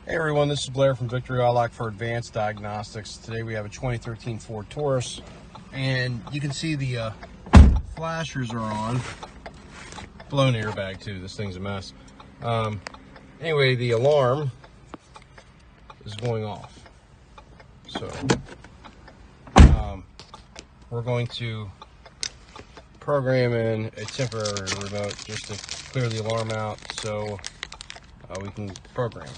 Hey everyone, this is Blair from Victory Auto Lock for Advanced Diagnostics. Today we have a 2013 Ford Taurus, and you can see the flashers are on. Blown airbag too, this thing's a mess. Anyway, the alarm is going off. So, we're going to program in a temporary remote just to clear the alarm out so we can program.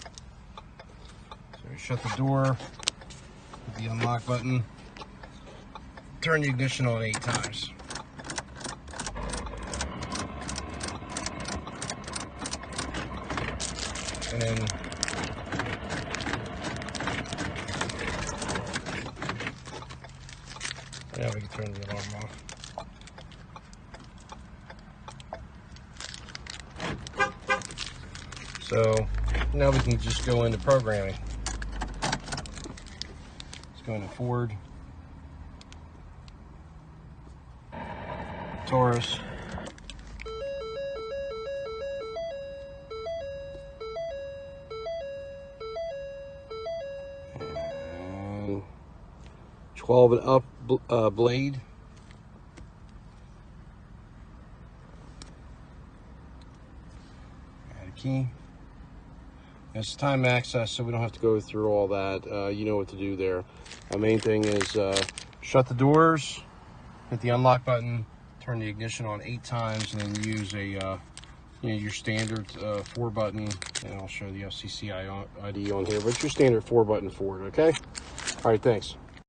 So we shut the door, hit the unlock button, turn the ignition on 8 times. And then now we can turn the alarm off. So now we can just go into programming. Let's go into Ford Taurus. And 12 and up blade. Add a key. It's time access, so we don't have to go through all that. You know what to do there. The main thing is shut the doors, hit the unlock button, turn the ignition on 8 times, and then use a your standard 4-button. And I'll show the FCC ID on here, but it's your standard 4-button Ford. Okay. All right. Thanks.